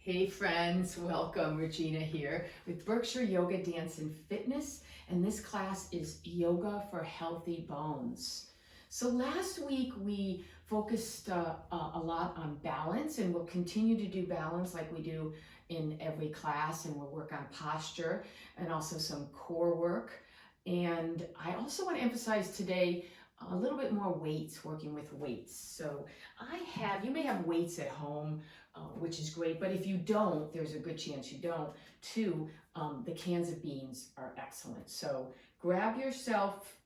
Hey friends, welcome. Regina here with Berkshire Yoga, Dance and Fitness, and this class is Yoga for Healthy Bones. So last week we focused a lot on balance, and we'll continue to do balance like we do in every class, and we'll work on posture and also some core work. And I also want to emphasize today a little bit more weights, working with weights. So you may have weights at home, which is great, but if you don't, there's a good chance you don't, too. The cans of beans are excellent. So grab yourself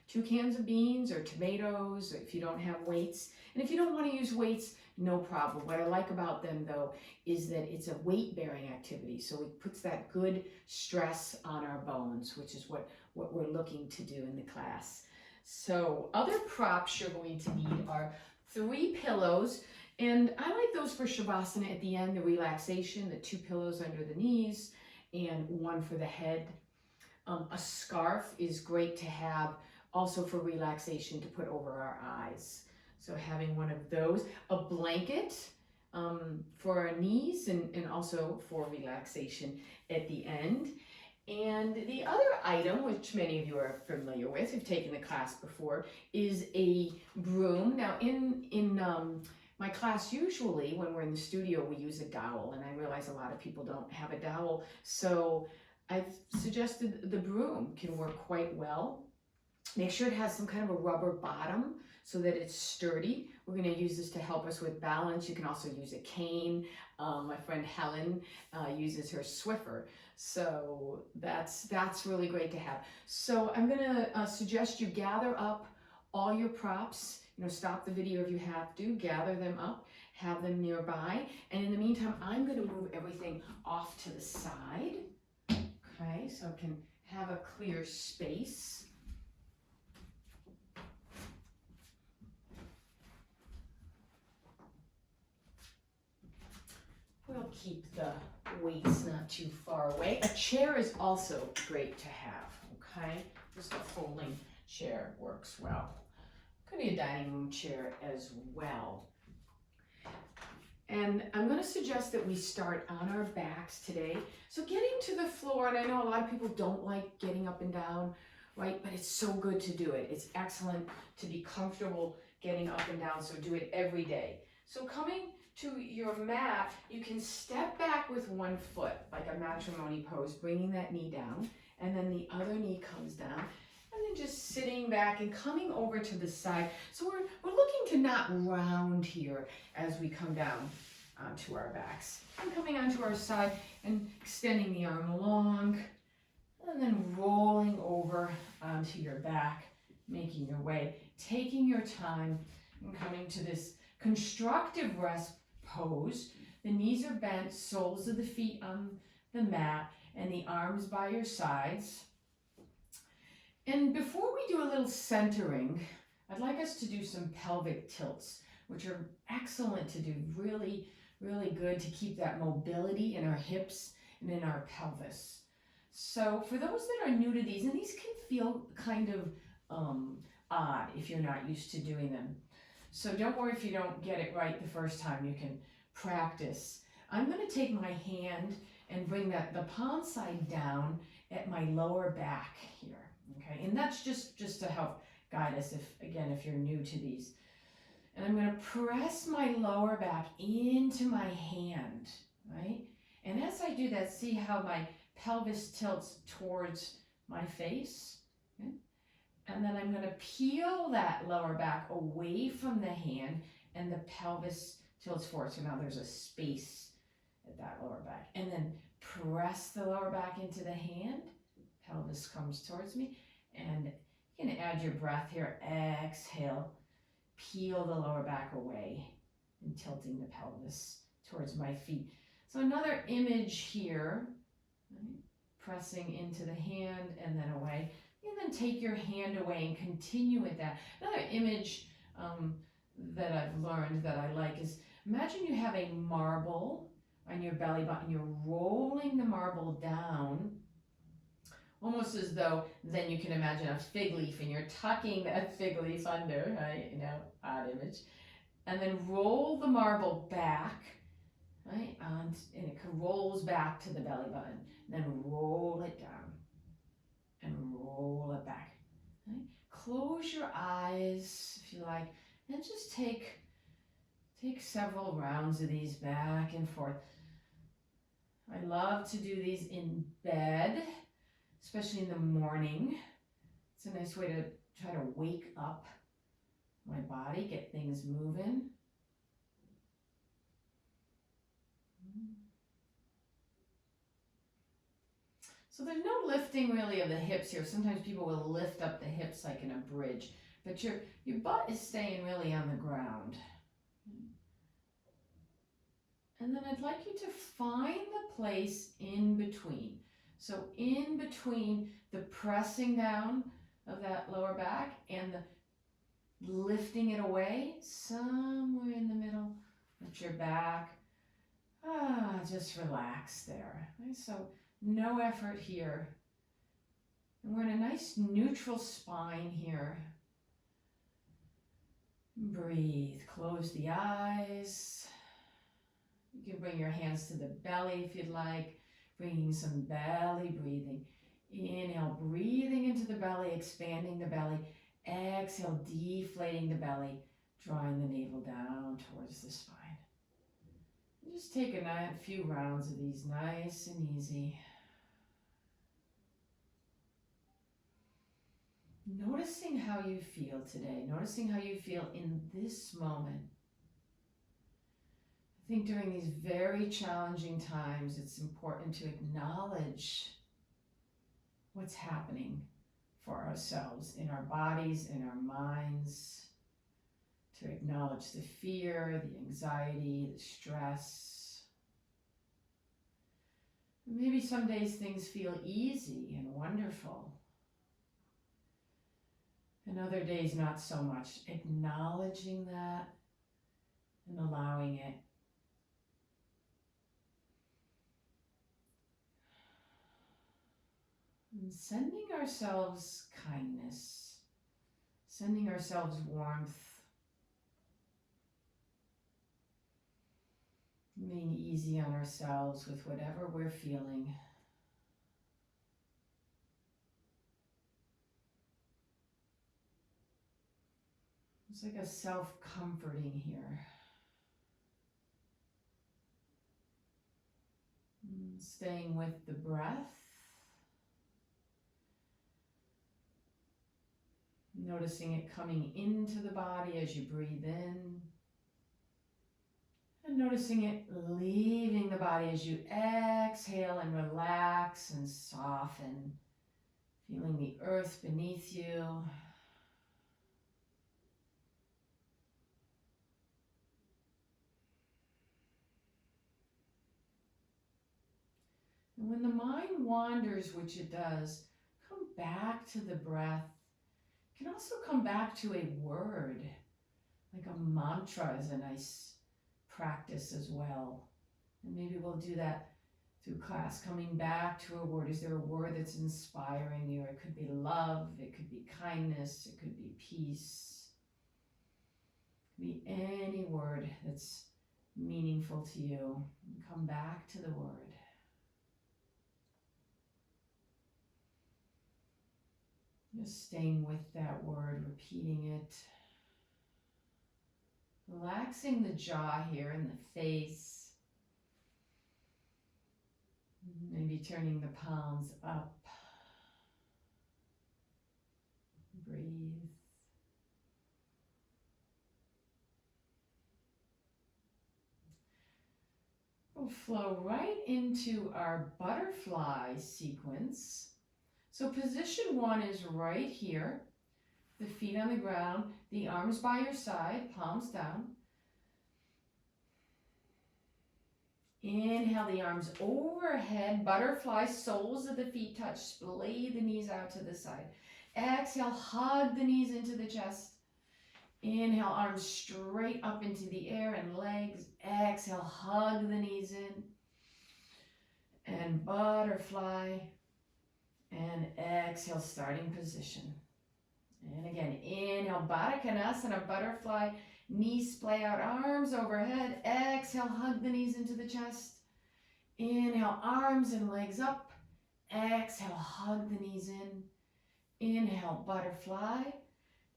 2 cans of beans or tomatoes if you don't have weights. And if you don't want to use weights, no problem. What I like about them, though, is that it's a weight-bearing activity. So it puts that good stress on our bones, which is what we're looking to do in the class. So other props you're going to need are 3 pillows. And I like those for Shavasana at the end, the relaxation, the 2 pillows under the knees and 1 for the head. A scarf is great to have also for relaxation to put over our eyes. So having one of those, a blanket for our knees and also for relaxation at the end. And the other item, which many of you are familiar with, you've taken the class before, is a broom. Now in my class, usually when we're in the studio, we use a dowel, and I realize a lot of people don't have a dowel, so I've suggested the broom can work quite well. Make sure it has some kind of a rubber bottom so that it's sturdy. We're going to use this to help us with balance. You can also use a cane. My friend Helen uses her Swiffer, so that's really great to have. So I'm going to suggest you gather up all your props. Stop the video if you have to, gather them up, have them nearby, and in the meantime, I'm going to move everything off to the side, okay, so I can have a clear space. We'll keep the weights not too far away. A chair is also great to have, okay? Just a folding chair works well. Could be a dining room chair as well. And I'm going to suggest that we start on our backs today. So getting to the floor, and I know a lot of people don't like getting up and down, right? But it's so good to do it. It's excellent to be comfortable getting up and down, so do it every day. So coming to your mat, you can step back with 1 foot, like a matrimony pose, bringing that knee down, and then the other knee comes down, and then just sitting back and coming over to the side. So we're looking to not round here as we come down onto our backs. And coming onto our side and extending the arm along, and then rolling over onto your back, making your way, taking your time, and coming to this constructive rest pose. The knees are bent, soles of the feet on the mat, and the arms by your sides. And before we do a little centering, I'd like us to do some pelvic tilts, which are excellent to do, really, really good to keep that mobility in our hips and in our pelvis. So for those that are new to these, and these can feel kind of odd if you're not used to doing them. So don't worry if you don't get it right the first time, you can practice. I'm going to take my hand and bring the palm side down at my lower back here. Okay, and that's just to help guide us if you're new to these. And I'm going to press my lower back into my hand, right? And as I do that, see how my pelvis tilts towards my face. Okay? And then I'm going to peel that lower back away from the hand, and the pelvis tilts forward. So now there's a space at that lower back. And then press the lower back into the hand. Pelvis comes towards me, and you can add your breath here. Exhale, peel the lower back away and tilting the pelvis towards my feet. So another image here, right? Pressing into the hand and then away, and then take your hand away and continue with that. Another image that I've learned that I like is, imagine you have a marble on your belly button, you're rolling the marble down, almost as though then you can imagine a fig leaf and you're tucking that fig leaf under, right? Odd image. And then roll the marble back right? And it rolls back to the belly button. Then roll it down and roll it back. Right? Close your eyes if you like, and just take several rounds of these back and forth. I love to do these in bed, especially in the morning. It's a nice way to try to wake up my body, get things moving. So there's no lifting really of the hips here. Sometimes people will lift up the hips like in a bridge, but your butt is staying really on the ground. And then I'd like you to find the place in between. So in between the pressing down of that lower back and the lifting it away, somewhere in the middle, let your back, just relax there. Okay, so no effort here. And we're in a nice neutral spine here. Breathe, close the eyes. You can bring your hands to the belly if you'd like, bringing some belly breathing. Inhale, breathing into the belly, expanding the belly. Exhale, deflating the belly, drawing the navel down towards the spine. And just take a few rounds of these, nice and easy. Noticing how you feel today, noticing how you feel in this moment. I think during these very challenging times, it's important to acknowledge what's happening for ourselves in our bodies, in our minds, to acknowledge the fear, the anxiety, the stress. Maybe some days things feel easy and wonderful, and other days not so much. Acknowledging that and allowing it. And sending ourselves kindness, sending ourselves warmth, being easy on ourselves with whatever we're feeling. It's like a self-comforting here. And staying with the breath. Noticing it coming into the body as you breathe in. And noticing it leaving the body as you exhale and relax and soften. Feeling the earth beneath you. And when the mind wanders, which it does, come back to the breath. You can also come back to a word, like a mantra is a nice practice as well. And maybe we'll do that through class, coming back to a word. Is there a word that's inspiring you? It could be love, it could be kindness, it could be peace. It could be any word that's meaningful to you. And come back to the word. Just staying with that word, repeating it. Relaxing the jaw here and the face. Maybe turning the palms up. Breathe. We'll flow right into our butterfly sequence. So position 1 is right here, the feet on the ground, the arms by your side, palms down. Inhale the arms overhead, butterfly, soles of the feet touch, splay the knees out to the side. Exhale, hug the knees into the chest. Inhale, arms straight up into the air and legs. Exhale, hug the knees in. And butterfly. And exhale, starting position. And again, inhale, Baddha Konasana, butterfly, knees splay out, arms overhead. Exhale, hug the knees into the chest. Inhale, arms and legs up. Exhale, hug the knees in. Inhale, butterfly.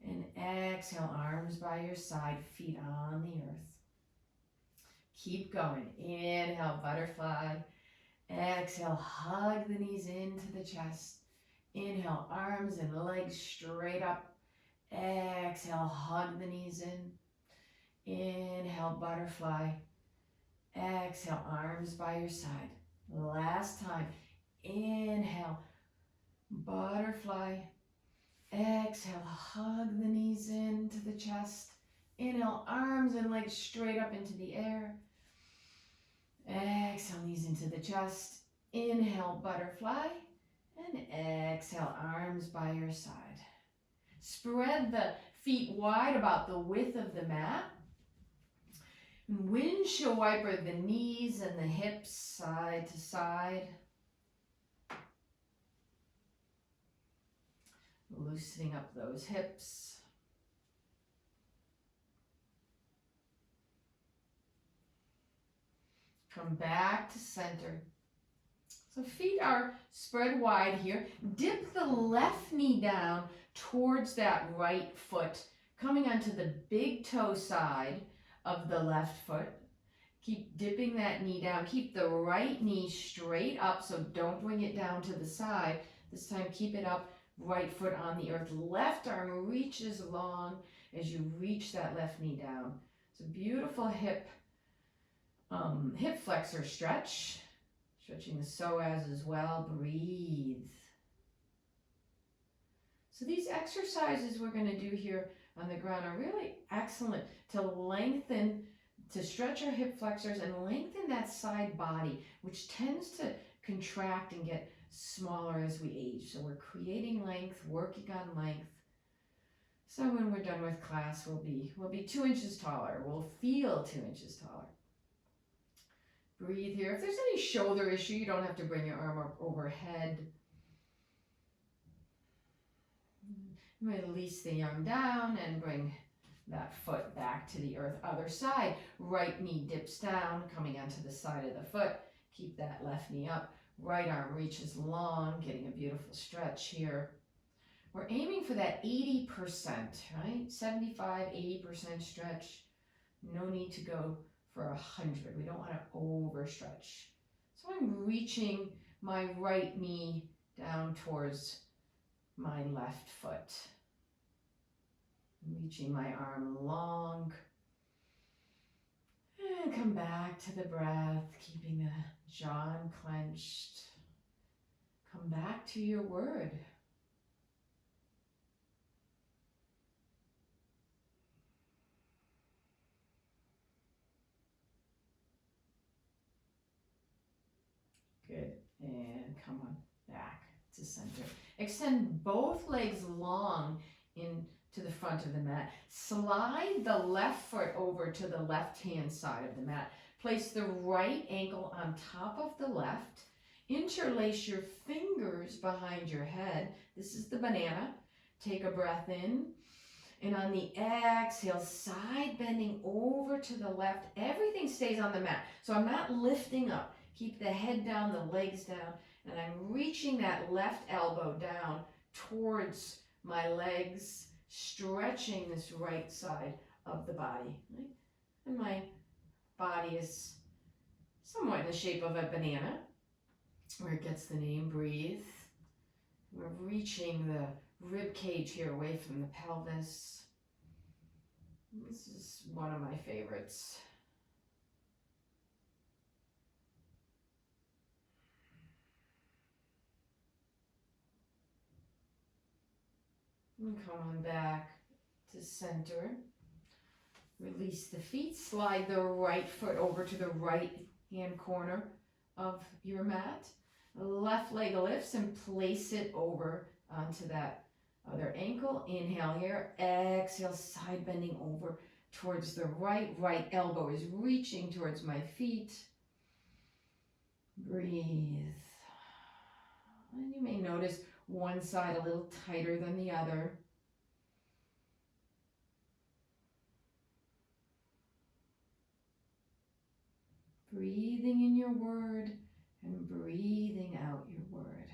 And exhale, arms by your side, feet on the earth. Keep going. Inhale, butterfly. Exhale, hug the knees into the chest. Inhale, arms and legs straight up. Exhale, hug the knees in. Inhale, butterfly. Exhale, arms by your side. Last time. Inhale, butterfly. Exhale, hug the knees into the chest. Inhale, arms and legs straight up into the air. Exhale, knees into the chest. Inhale, butterfly. And exhale, arms by your side. Spread the feet wide, about the width of the mat. Windshield wiper the knees and the hips side to side. Loosening up those hips. Come back to center. So feet are spread wide here. Dip the left knee down towards that right foot, coming onto the big toe side of the left foot. Keep dipping that knee down. Keep the right knee straight up, so don't bring it down to the side. This time keep it up, right foot on the earth. Left arm reaches long as you reach that left knee down. It's a beautiful hip flexor stretch. Stretching the psoas as well. Breathe. So these exercises we're going to do here on the ground are really excellent to lengthen, to stretch our hip flexors and lengthen that side body, which tends to contract and get smaller as we age. So we're creating length, working on length. So when we're done with class, we'll be 2 inches taller. We'll feel 2 inches taller. Breathe here. If there's any shoulder issue, you don't have to bring your arm up overhead. Release the arm down and bring that foot back to the earth. Other side. Right knee dips down, coming onto the side of the foot. Keep that left knee up. Right arm reaches long, getting a beautiful stretch here. We're aiming for that 80%, right? 75, 80% stretch. No need to go for 100. We don't want to overstretch. So I'm reaching my right knee down towards my left foot. Reaching my arm long. And come back to the breath, keeping the jaw unclenched. Come back to your word. Good. And come on back to center. Extend both legs long into the front of the mat. Slide the left foot over to the left-hand side of the mat. Place the right ankle on top of the left. Interlace your fingers behind your head. This is the banana. Take a breath in. And on the exhale, side bending over to the left. Everything stays on the mat. So I'm not lifting up. Keep the head down, the legs down. And I'm reaching that left elbow down towards my legs, stretching this right side of the body. Right? And my body is somewhat in the shape of a banana, where it gets the name. Breathe. We're reaching the rib cage here away from the pelvis. This is one of my favorites. And come on back to center. Release the feet. Slide the right foot over to the right hand corner of your mat. Left leg lifts and place it over onto that other ankle. Inhale here. Exhale, side bending over towards the right. Right elbow is reaching towards my feet. Breathe. And you may notice one side a little tighter than the other. Breathing in your word and breathing out your word.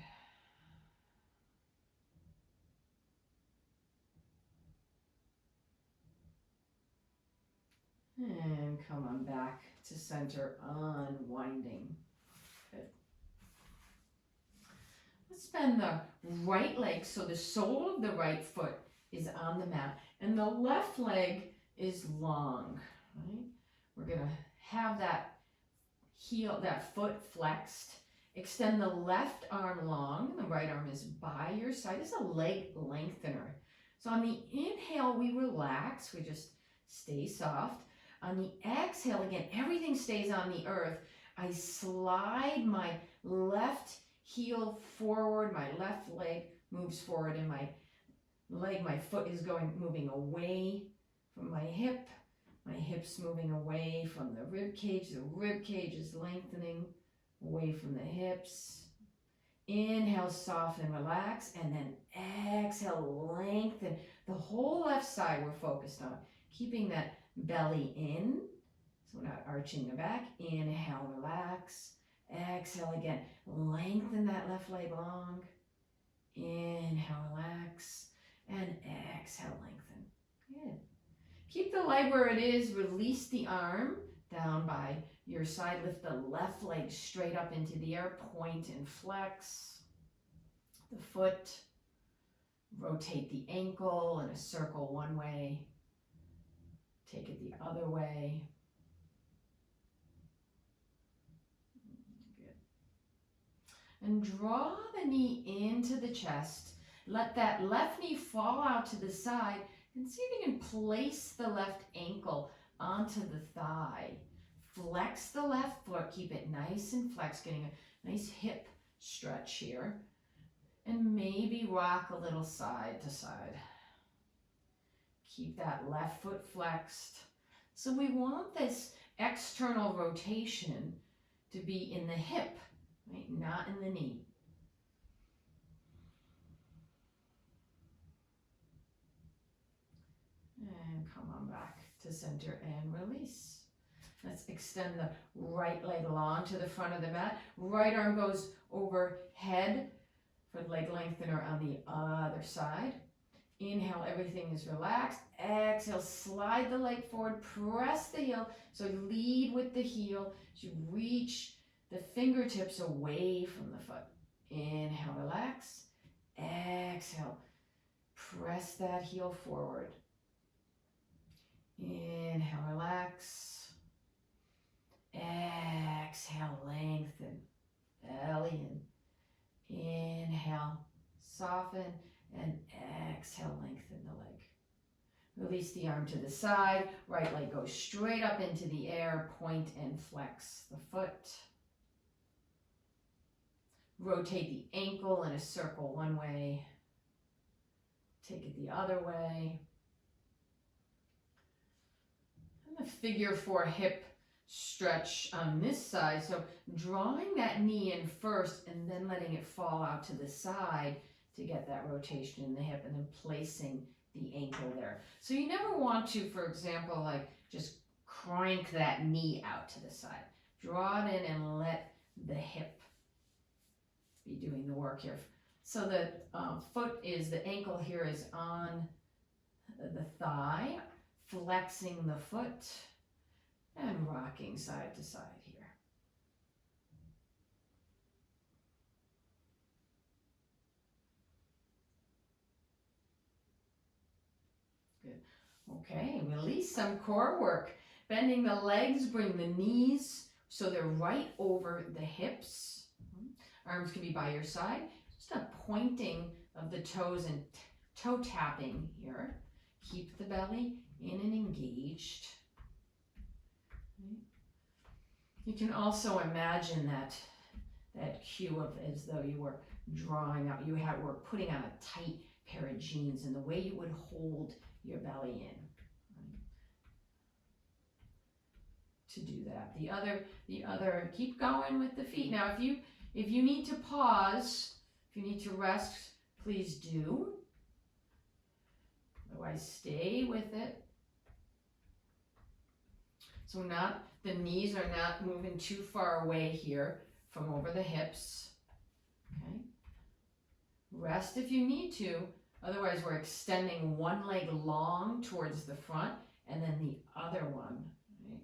And come on back to center, unwinding. Good. Let's bend the right leg so the sole of the right foot is on the mat and the left leg is long. Right? We're going to have that heel, that foot flexed. Extend the left arm long, and the right arm is by your side. This is a leg lengthener. So on the inhale, we relax. We just stay soft. On the exhale, again, everything stays on the earth. I slide my left heel forward. My left leg moves forward, and my foot is moving away from my hip. My hips moving away from the rib cage. The rib cage is lengthening away from the hips. Inhale, soften, relax, and then exhale, lengthen. The whole left side we're focused on, keeping that belly in, so we're not arching the back. Inhale, relax. Exhale again, lengthen that left leg long. Inhale, relax, and exhale, lengthen. Good. Keep the leg where it is, release the arm down by your side, lift the left leg straight up into the air, point and flex the foot, rotate the ankle in a circle one way, take it the other way. Good. And draw the knee into the chest, let that left knee fall out to the side, and see if you can place the left ankle onto the thigh. Flex the left foot, keep it nice and flexed, getting a nice hip stretch here. And maybe rock a little side to side. Keep that left foot flexed. So we want this external rotation to be in the hip, right? Not in the knee. And come on back to center and release. Let's extend the right leg long to the front of the mat. Right arm goes overhead for leg lengthener on the other side. Inhale, everything is relaxed. Exhale, slide the leg forward, press the heel. So lead with the heel as you reach the fingertips away from the foot. Inhale, relax. Exhale, press that heel forward. Inhale, relax. Exhale, lengthen. Belly in. Inhale, soften. And exhale, lengthen the leg. Release the arm to the side. Right leg goes straight up into the air. Point and flex the foot. Rotate the ankle in a circle one way. Take it the other way. And a figure four hip stretch on this side. So drawing that knee in first and then letting it fall out to the side to get that rotation in the hip, and then placing the ankle there. So you never want to, for example, like just crank that knee out to the side. Draw it in and let the hip be doing the work here. So the the ankle here is on the thigh, flexing the foot and rocking side to side here. Good. Okay, release some core work. Bending the legs, bring the knees so they're right over the hips. Arms can be by your side. Just a pointing of the toes and toe tapping here. Keep the belly in and engaged. You can also imagine that cue of as though you were drawing up, were putting on a tight pair of jeans, and the way you would hold your belly in. To do that. The other, keep going with the feet. Now, if you need to pause, if you need to rest, please do. Otherwise, stay with it. So the knees are not moving too far away here from over the hips. Okay. Rest if you need to. Otherwise, we're extending one leg long towards the front and then the other one. Right?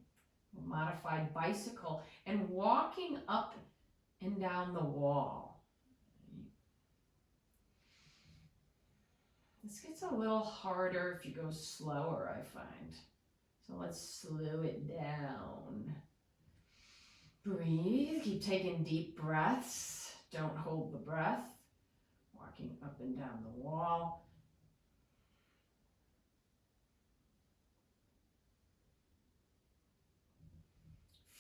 Modified bicycle and walking up and down the wall. Right? This gets a little harder if you go slower, I find. So let's slow it down. Breathe, keep taking deep breaths. Don't hold the breath. Walking up and down the wall.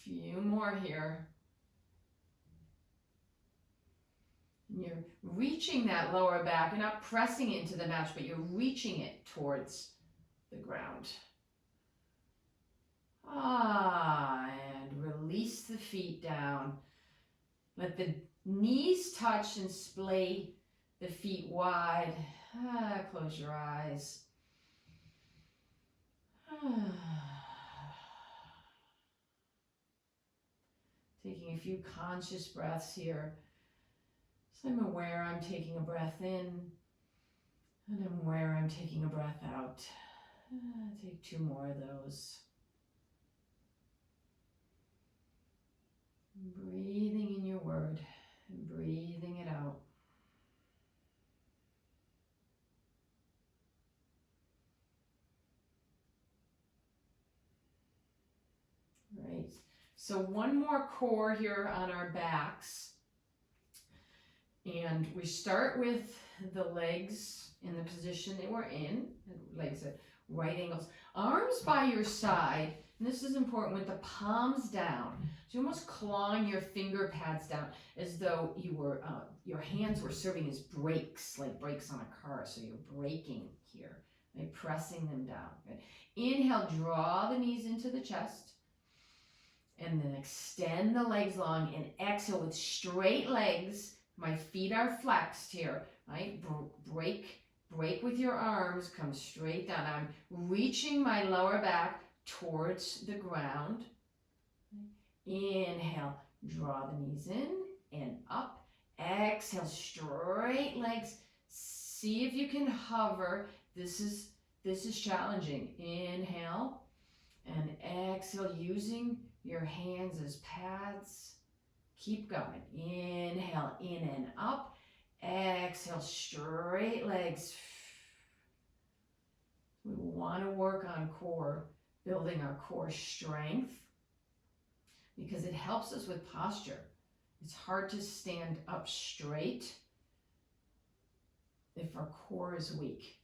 Few more here. And you're reaching that lower back. You're not pressing into the mat, but you're reaching it towards the ground. And release the feet down. Let the knees touch and splay the feet wide. Close your eyes. Taking a few conscious breaths here. So I'm aware I'm taking a breath in, and I'm aware I'm taking a breath out. Take 2 more of those. Breathing in your word and breathing it out. Right. So one more core here on our backs. And we start with the legs in the position they were in, legs at right angles. Arms by your side, and this is important, with the palms down. So you're almost clawing your finger pads down as though you were, your hands were serving as brakes, like brakes on a car. So you're braking here, right? Pressing them down. Right? Inhale, draw the knees into the chest. And then extend the legs long and exhale with straight legs. My feet are flexed here, right? Break with your arms, come straight down. I'm reaching my lower back towards the ground. Inhale, draw the knees in and up. Exhale, straight legs. See if you can hover. This is challenging. Inhale and exhale, using your hands as pads. Keep going. Inhale, in and up. Exhale, straight legs. We want to work on core, building our core strength, because it helps us with posture. It's hard to stand up straight if our core is weak,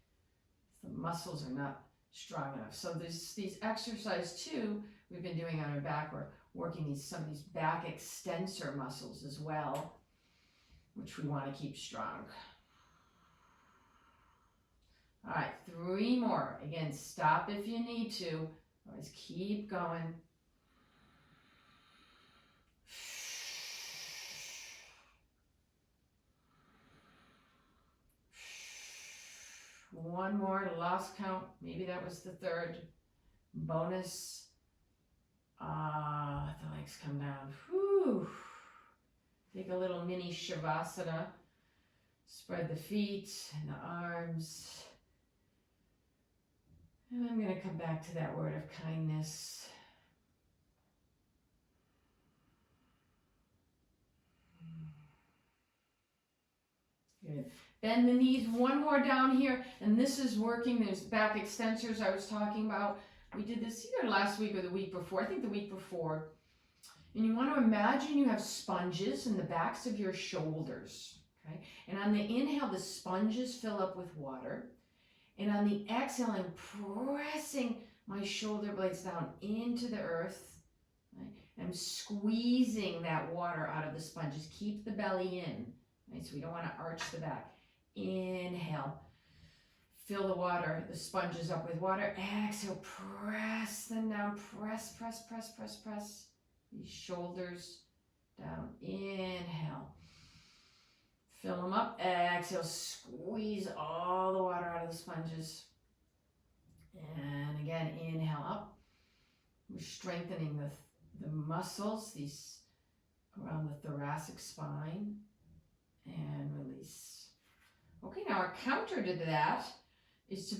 if the muscles are not strong enough. So there's these exercises too we've been doing on our back. We're working some of these back extensor muscles as well, which we want to keep strong. All right, 3 more. Again, stop if you need to. Always keep going. One more, lost count. Maybe that was the 3rd. Bonus. Let the legs come down. Whew. Take a little mini Shavasana. Spread the feet and the arms. And I'm going to come back to that word of kindness. Good. Bend the knees, 1 more down here, and this is working those back extensors I was talking about. We did this either last week or the week before, I think the week before. And you want to imagine you have sponges in the backs of your shoulders, okay? And on the inhale, the sponges fill up with water. And on the exhale, I'm pressing my shoulder blades down into the earth. Right? I'm squeezing that water out of the sponges. Keep the belly in, right? So we don't want to arch the back. Inhale. Fill the water, the sponges up with water. Exhale, press them down. Press, press, press, press, press. These shoulders down. Inhale. Fill them up. Exhale, squeeze all the water out of the sponges. And again, inhale up. We're strengthening the muscles, these around the thoracic spine, and release. Okay, now our counter to that is to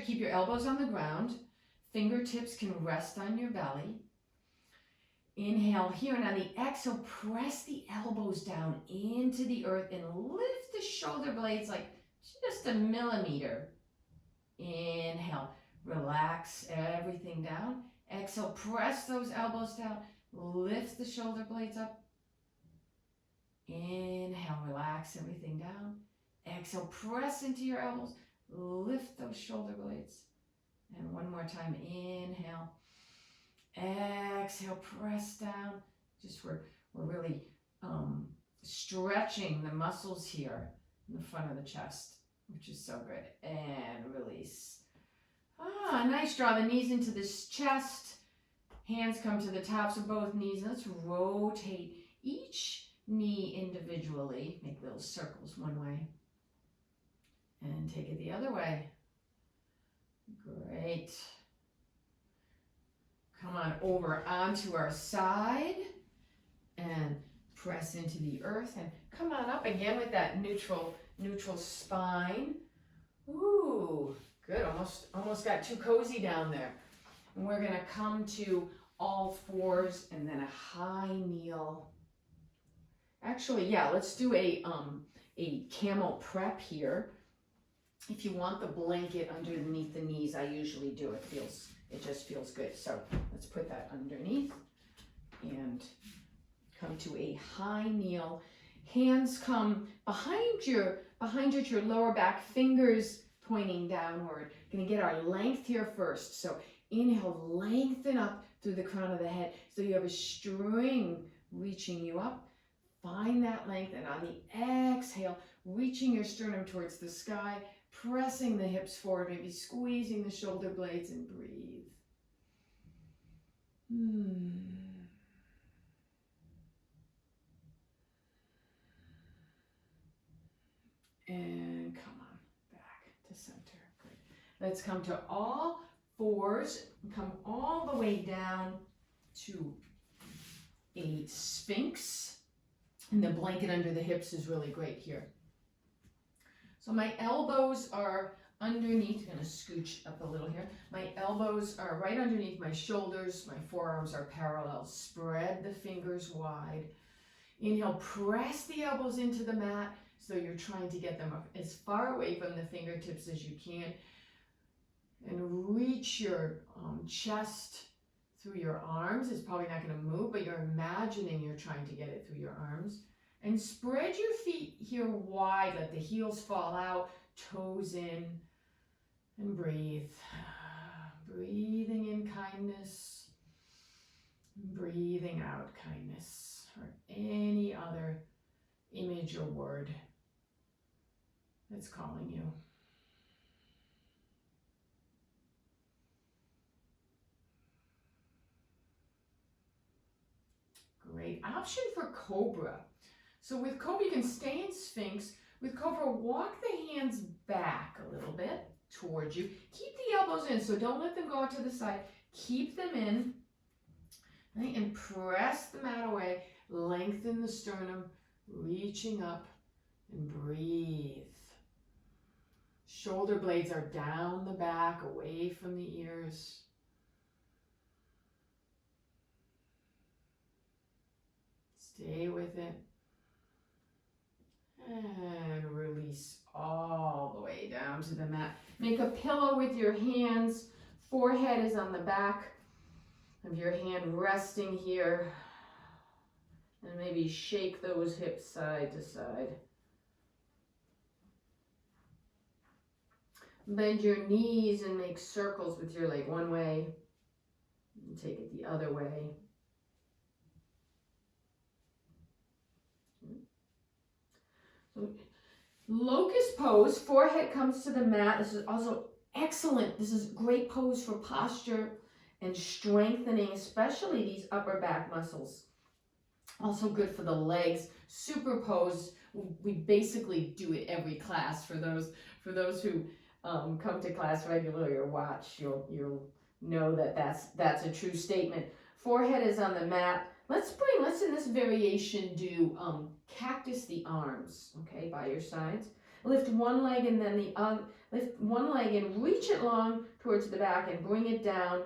keep your elbows on the ground. Fingertips can rest on your belly. Inhale here, and on the exhale, press the elbows down into the earth and lift the shoulder blades like just a millimeter. Inhale, relax everything down. Exhale, press those elbows down, lift the shoulder blades up. Inhale, relax everything down. Exhale, press into your elbows, lift those shoulder blades. And one more time, inhale. Exhale, press down. Just we're really stretching the muscles here in the front of the chest, which is so good. And release. Nice. Draw the knees into this chest. Hands come to the tops of both knees. Let's rotate each knee individually. Make little circles one way. And take it the other way. Great. Come on over onto our side and press into the earth, and come on up again with that neutral spine. Ooh, good. Almost got too cozy down there. And we're going to come to all fours and then a high kneel. Actually, yeah, let's do a camel prep here. If you want the blanket underneath the knees, I usually do. It just feels good. So let's put that underneath and come to a high kneel. Hands come behind your lower back, fingers pointing downward. Gonna get our length here first. So inhale, lengthen up through the crown of the head. So you have a string reaching you up. Find that length, and on the exhale, reaching your sternum towards the sky, pressing the hips forward, maybe squeezing the shoulder blades, and breathe. And come on back to center. Good. Let's come to all fours. Come all the way down to a sphinx. And the blanket under the hips is really great here. So my elbows are underneath. I'm going to scooch up a little here. My elbows are right underneath my shoulders. My forearms are parallel. Spread the fingers wide. Inhale, press the elbows into the mat so you're trying to get them as far away from the fingertips as you can. And reach your chest through your arms. It's probably not going to move, but you're imagining you're trying to get it through your arms. And spread your feet here wide. Let the heels fall out, toes in, and breathe. Breathing in kindness, breathing out kindness, or any other image or word that's calling you. Great. Option for Cobra. So with Cobra, you can stay in Sphinx. With Cobra, walk the hands back a little bit towards you. Keep the elbows in, so don't let them go out to the side. Keep them in, right? And press the mat away. Lengthen the sternum, reaching up, and breathe. Shoulder blades are down the back, away from the ears. Stay with it. And release all the way down to the mat. Make a pillow with your hands. Forehead is on the back of your hand, resting here. And maybe shake those hips side to side. Bend your knees and make circles with your leg one way. And take it the other way. So, locust pose, forehead comes to the mat. This is also excellent. This is great pose for posture and strengthening, especially these upper back muscles. Also good for the legs. Super pose. We basically do it every class for those who come to class regularly or watch. You'll know that that's a true statement. Forehead is on the mat. Let's in this variation do cactus the arms, okay, by your sides. Lift one leg and then the other, lift one leg and reach it long towards the back and bring it down,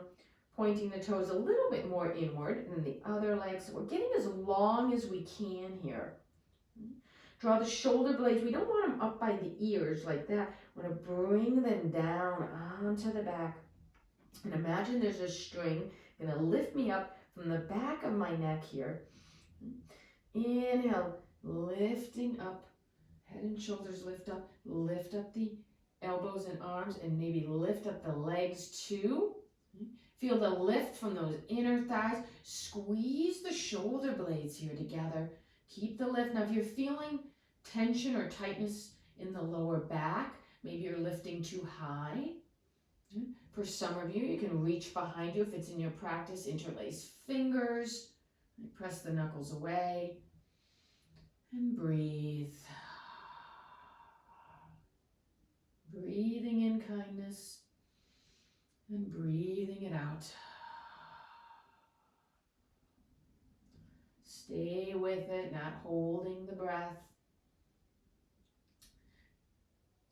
pointing the toes a little bit more inward, and then the other leg. So we're getting as long as we can here. Draw the shoulder blades. We don't want them up by the ears like that. We want to bring them down onto the back. And imagine there's a string going to lift me up from the back of my neck here. Inhale, lifting up, head and shoulders lift up the elbows and arms, and maybe lift up the legs too. Feel the lift from those inner thighs. Squeeze the shoulder blades here together. Keep the lift. Now if you're feeling tension or tightness in the lower back, maybe you're lifting too high. For some of you, you can reach behind you if it's in your practice. Interlace fingers. Press the knuckles away. And breathe. Breathing in kindness. And breathing it out. Stay with it, not holding the breath.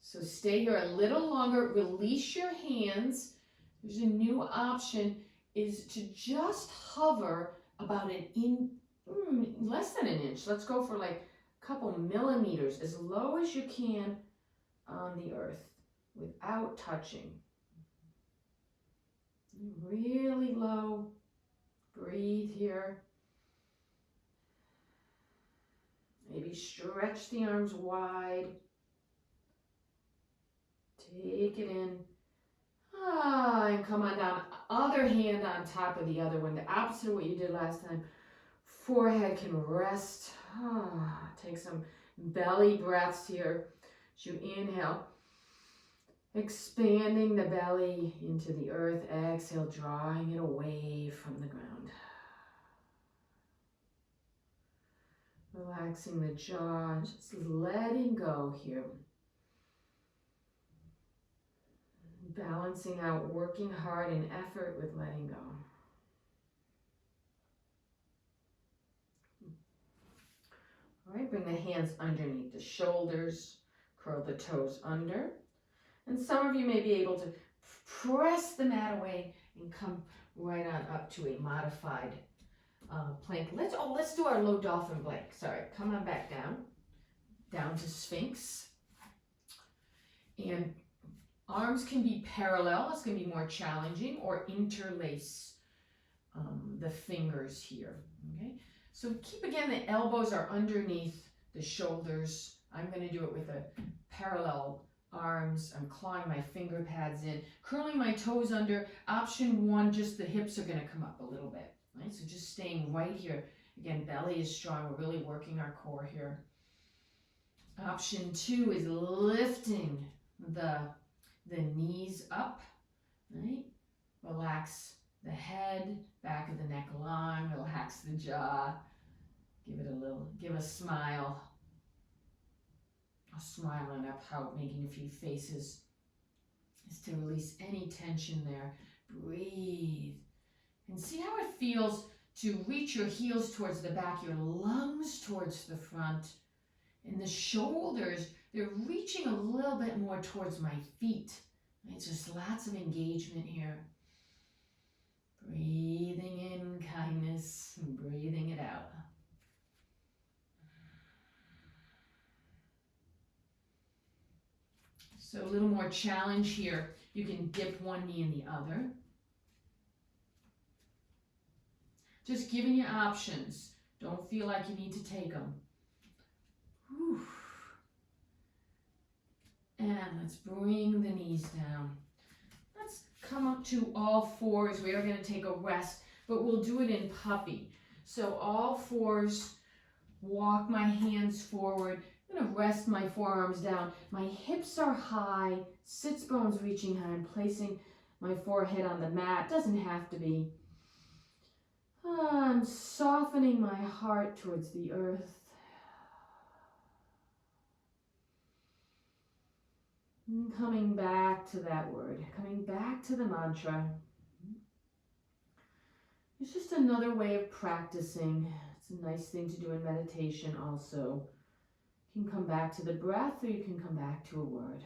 So stay here a little longer. Release your hands. There's a new option, is to just hover about less than an inch. Let's go for like a couple millimeters, as low as you can on the earth without touching. Really low. Breathe here. Maybe stretch the arms wide. Take it in. And come on down. Other hand on top of the other one. The opposite of what you did last time. Forehead can rest. Take some belly breaths here. As you inhale. Expanding the belly into the earth. Exhale, drawing it away from the ground. Relaxing the jaw. Just letting go here. Balancing out working hard and effort with letting go. All right, bring the hands underneath the shoulders, curl the toes under. And some of you may be able to press the mat away and come right on up to a modified plank. Let's do our low dolphin plank. Sorry, come on back down to Sphinx. And arms can be parallel, it's going to be more challenging, or interlace the fingers here, okay? So keep, again, the elbows are underneath the shoulders. I'm going to do it with a parallel arms. I'm clawing my finger pads in, curling my toes under. Option one, just the hips are going to come up a little bit, right? So just staying right here. Again, belly is strong. We're really working our core here. Option two is lifting the knees up, right? Relax the head, back of the neck long, relax the jaw. Give a smile. A smile and up out, making a few faces, is to release any tension there. Breathe. And see how it feels to reach your heels towards the back, your lungs towards the front, and the shoulders, they're reaching a little bit more towards my feet. Right? Just lots of engagement here. Breathing in kindness and breathing it out. So a little more challenge here. You can dip one knee in the other. Just giving you options. Don't feel like you need to take them. Whew. And let's bring the knees down. Let's come up to all fours. We are going to take a rest, but we'll do it in puppy. So all fours, walk my hands forward. I'm going to rest my forearms down. My hips are high, sits bones reaching high. I'm placing my forehead on the mat. Doesn't have to be. I'm softening my heart towards the earth. And coming back to that word, coming back to the mantra. It's just another way of practicing. It's a nice thing to do in meditation also. You can come back to the breath or you can come back to a word.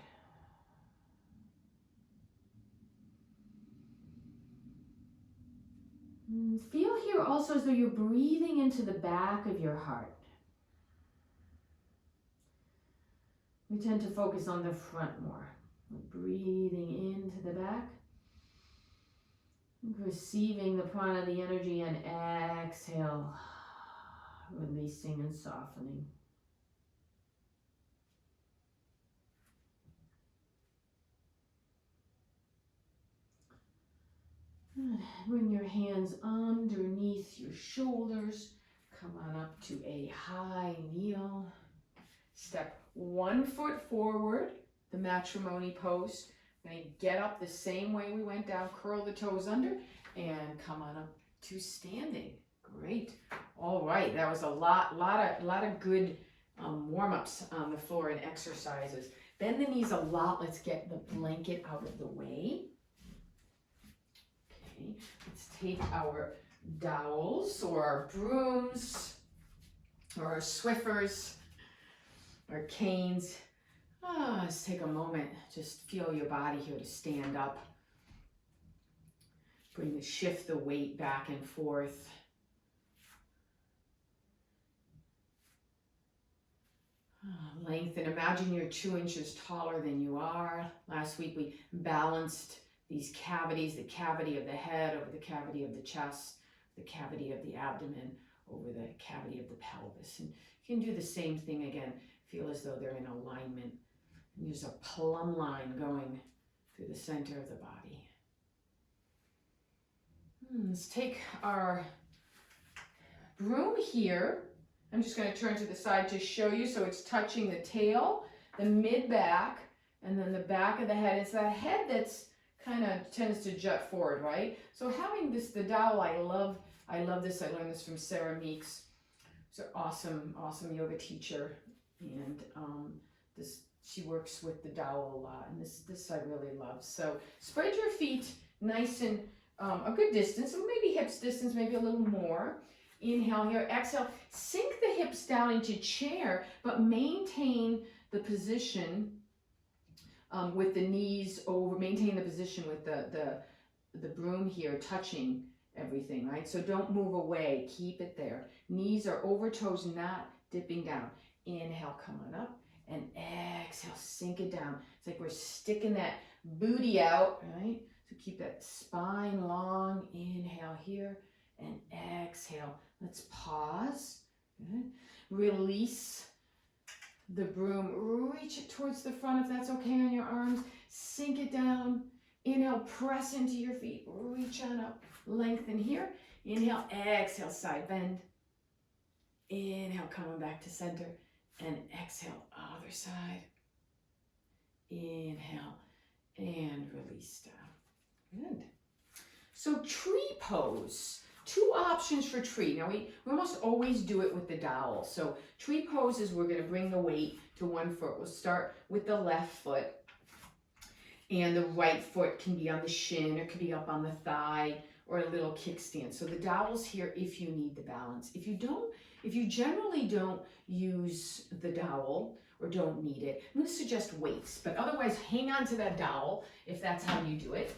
Feel here also as though you're breathing into the back of your heart. We tend to focus on the front more. Breathing into the back. Receiving the prana, the energy, and exhale. Releasing and softening. Good. Bring your hands underneath your shoulders. Come on up to a high kneel. Step 1 foot forward, the matrimony pose. Going to get up the same way we went down, curl the toes under, and come on up to standing. Great. All right, that was a lot of good warm-ups on the floor and exercises. Bend the knees a lot. Let's get the blanket out of the way. Okay, let's take our dowels or our brooms or our Swiffers or canes. Let's take a moment. Just feel your body here to stand up. Shift the weight back and forth. Lengthen. Imagine you're 2 inches taller than you are. Last week we balanced these cavities, the cavity of the head over the cavity of the chest, the cavity of the abdomen over the cavity of the pelvis. And you can do the same thing again. Feel as though they're in alignment. And there's a plumb line going through the center of the body. Let's take our broom here. I'm just going to turn to the side to show you. So it's touching the tail, the mid-back, and then the back of the head. It's that head that's kind of tends to jut forward, right? So having this, the dowel, I love this. I learned this from Sarah Meeks. She's an awesome yoga teacher. And she works with the dowel a lot. And this I really love. So spread your feet nice and a good distance, so maybe hips distance, maybe a little more. Inhale here, exhale, sink the hips down into chair, but maintain the position with the knees over, maintain the position with the broom here touching everything, right? So don't move away, keep it there. Knees are over, toes not dipping down. Inhale, come on up, and exhale, sink it down. It's like we're sticking that booty out, right? So keep that spine long. Inhale here and exhale. Let's pause. Good. Release the broom. Reach it towards the front if that's okay on your arms. Sink it down. Inhale, press into your feet. Reach on up. Lengthen here. Inhale, exhale, side bend. Inhale, coming back to center. And exhale, other side. Inhale and release down. Good. So tree pose. 2 options for tree. Now we almost always do it with the dowel. So tree pose is we're going to bring the weight to 1 foot. We'll start with the left foot. And the right foot can be on the shin or can be up on the thigh or a little kickstand. So the dowel's here if you need the balance. If you generally don't use the dowel or don't need it, I'm going to suggest weights. But otherwise, hang on to that dowel if that's how you do it.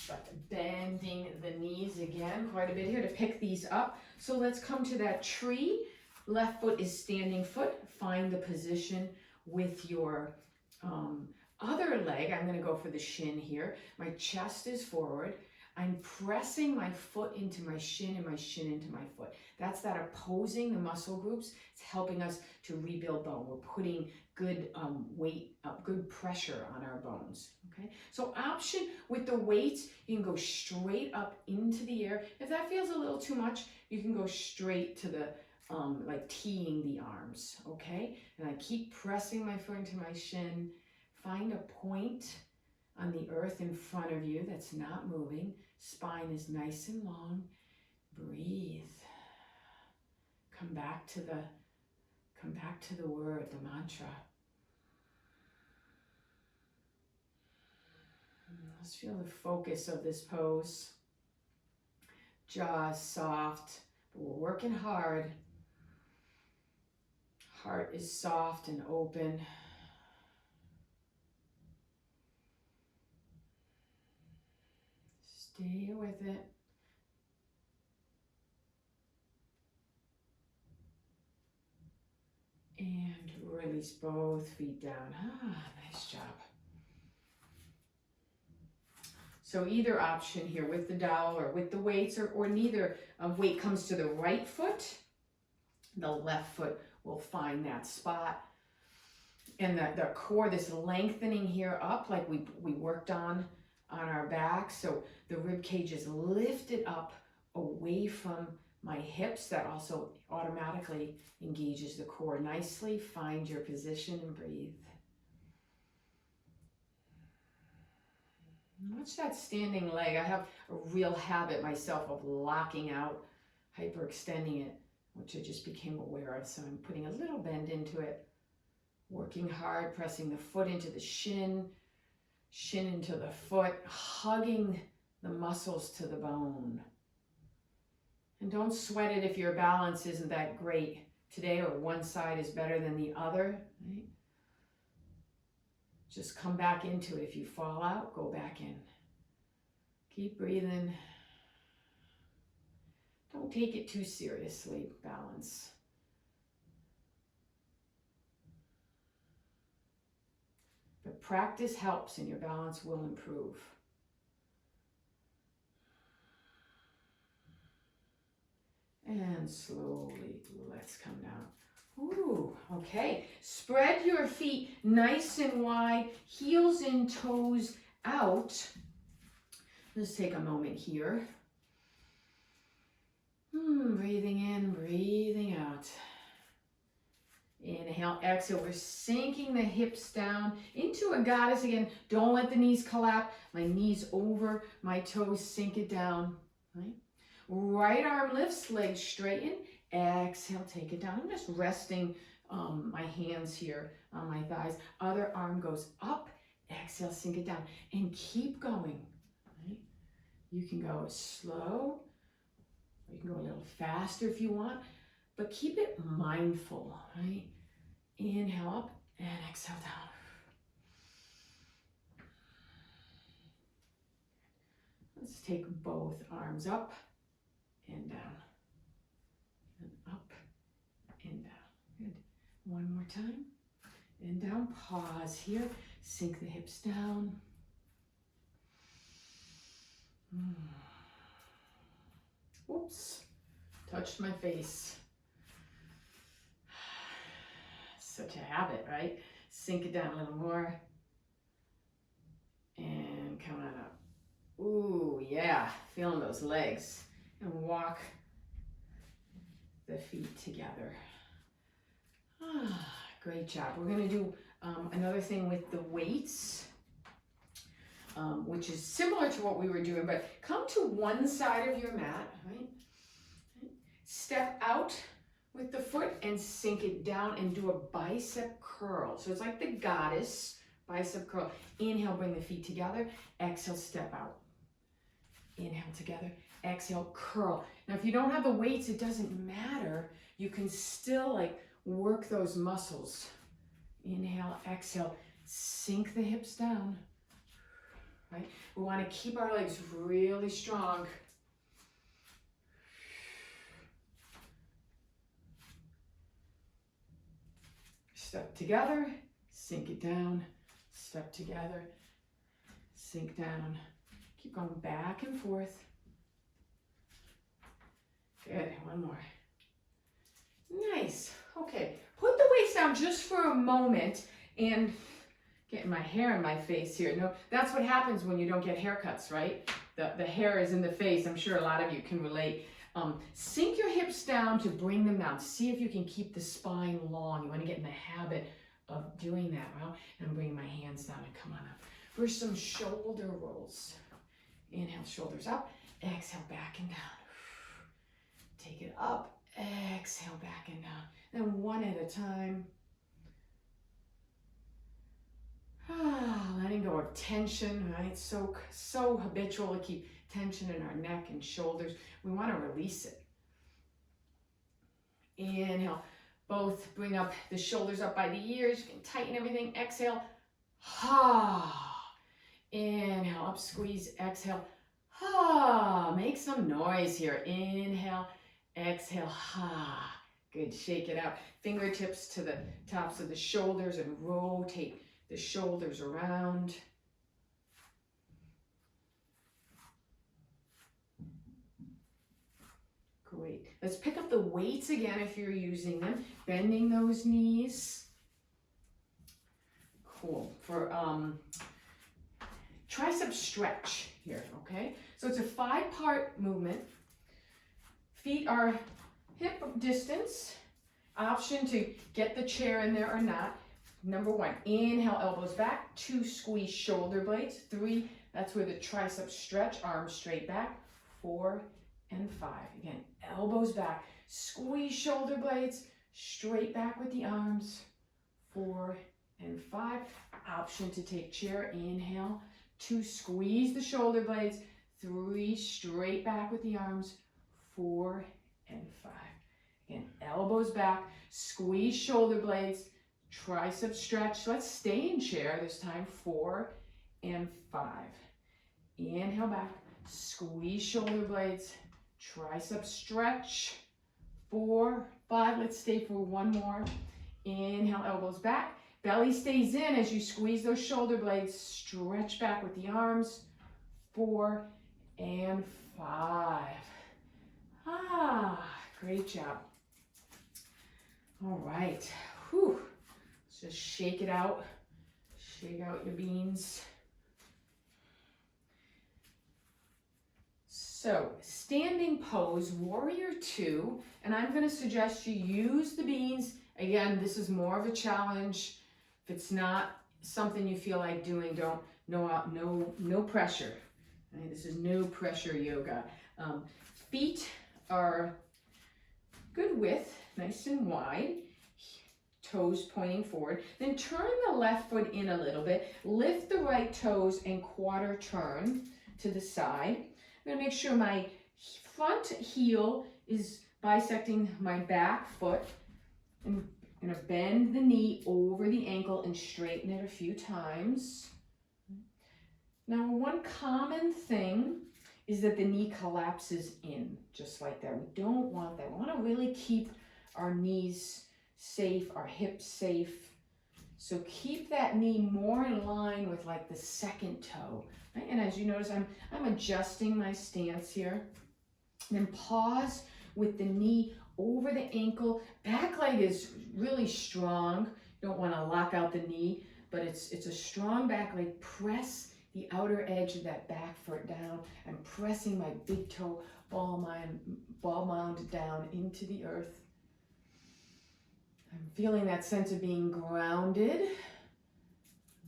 But bending the knees again quite a bit here to pick these up. So let's come to that tree. Left foot is standing foot. Find the position with your other leg. I'm going to go for the shin here. My chest is forward. I'm pressing my foot into my shin and my shin into my foot. That's that opposing the muscle groups. It's helping us to rebuild bone. We're putting good weight, good pressure on our bones. Okay. So option with the weights, you can go straight up into the air. If that feels a little too much, you can go straight to the like teeing the arms. Okay. And I keep pressing my foot into my shin. Find a point on the earth in front of you that's not moving. Spine is nice and long. Breathe. Come back to the word, the mantra. Let's feel the focus of this pose. jaw soft, but we're working hard. Heart is soft and open. Stay with it. And release both feet down. Nice job. So either option here with the dowel or with the weights, or neither weight comes to the right foot, the left foot will find that spot. And the core, this lengthening here up, like we worked on our back. So the rib cage is lifted up away from my hips. That also automatically engages the core nicely. Find your position and breathe. Watch that standing leg. I have a real habit myself of locking out, hyperextending it, which I just became aware of. So I'm putting a little bend into it, working hard, pressing the foot into the shin, shin into the foot, hugging the muscles to the bone. And don't sweat it if your balance isn't that great today, or one side is better than the other, right? Just come back into it. If you fall out, go back in. Keep breathing. Don't take it too seriously, balance. But practice helps and your balance will improve. And slowly, let's come down. Ooh, okay. Spread your feet nice and wide, heels and toes out. Let's take a moment here. Breathing in, breathing out. Inhale, exhale. We're sinking the hips down into a goddess again. Don't let the knees collapse. My knees over my toes, sink it down. Right? Right arm lifts, legs straighten. Exhale, take it down. I'm just resting my hands here on my thighs. Other arm goes up. Exhale, sink it down. And keep going. Right? You can go slow. Or you can go a little faster if you want. But keep it mindful. Right? Inhale up and exhale down. Let's take both arms up and down. And up and down. Good. One more time. And down. Pause here. Sink the hips down. Oops. Touched my face. Such a habit, right? Sink it down a little more. And come on up. Ooh, yeah. Feeling those legs. And walk the feet together. Great job. We're going to do another thing with the weights, which is similar to what we were doing, but come to one side of your mat, right? Step out with the foot and sink it down and do a bicep curl. So it's like the goddess bicep curl. Inhale, bring the feet together. Exhale, step out. Inhale together. Exhale, curl. Now, if you don't have the weights, it doesn't matter. You can still like work those muscles. Inhale, exhale, sink the hips down. Right? We want to keep our legs really strong. Step together, sink it down. Step together, sink down. Keep going back and forth. Good, one more. Nice. Okay, put the weights down just for a moment and getting my hair in my face here. No, that's what happens when you don't get haircuts, right? The hair is in the face. I'm sure a lot of you can relate. Sink your hips down to bring them down. See if you can keep the spine long. You want to get in the habit of doing that. Well, and bring my hands down and come on up. For some shoulder rolls. Inhale, shoulders up. Exhale, back and down. Take it up. Exhale, back and down. Then one at a time. Letting go of tension, right? So habitual to keep tension in our neck and shoulders. We want to release it. Inhale, both bring up the shoulders up by the ears. You can tighten everything. Exhale, ha. Inhale, up, squeeze, exhale, ha. Make some noise here. Inhale, exhale, ha. Good, shake it out. Fingertips to the tops of the shoulders and rotate the shoulders around. Great. Let's pick up the weights again if you're using them. Bending those knees. Cool. For tricep stretch here, okay? So it's a 5-part movement. Feet are hip distance. Option to get the chair in there or not. Number 1, inhale, elbows back. 2, squeeze shoulder blades. 3, that's where the triceps stretch, arms straight back. 4 and 5. Again, elbows back. Squeeze shoulder blades, straight back with the arms. 4 and 5. Option to take chair. Inhale. 2, squeeze the shoulder blades. 3, straight back with the arms. 4 and 5. Again, elbows back, squeeze shoulder blades, tricep stretch. Let's stay in chair this time. 4 and 5. Inhale back, squeeze shoulder blades, tricep stretch. 4, 5. Let's stay for one more. Inhale, elbows back. Belly stays in as you squeeze those shoulder blades. Stretch back with the arms. 4 and 5. Ah, great job. All right. Whew. Let's just shake it out. Shake out your beans. So, standing pose, warrior 2, and I'm going to suggest you use the beans. Again, this is more of a challenge. If it's not something you feel like doing, don't, no pressure. Right? This is no pressure yoga. Feet are good width, nice and wide, toes pointing forward. Then turn the left foot in a little bit, lift the right toes and quarter turn to the side. I'm gonna make sure my front heel is bisecting my back foot. I'm gonna bend the knee over the ankle and straighten it a few times. Now, one common thing is that the knee collapses in, just like that. We don't want that. We want to really keep our knees safe, our hips safe. So keep that knee more in line with like the second toe. Right? And as you notice, I'm adjusting my stance here. And then pause with the knee over the ankle. Back leg is really strong. You don't want to lock out the knee, but it's a strong back leg. Press the outer edge of that back foot down. I'm pressing my big toe ball mound down into the earth. I'm feeling that sense of being grounded.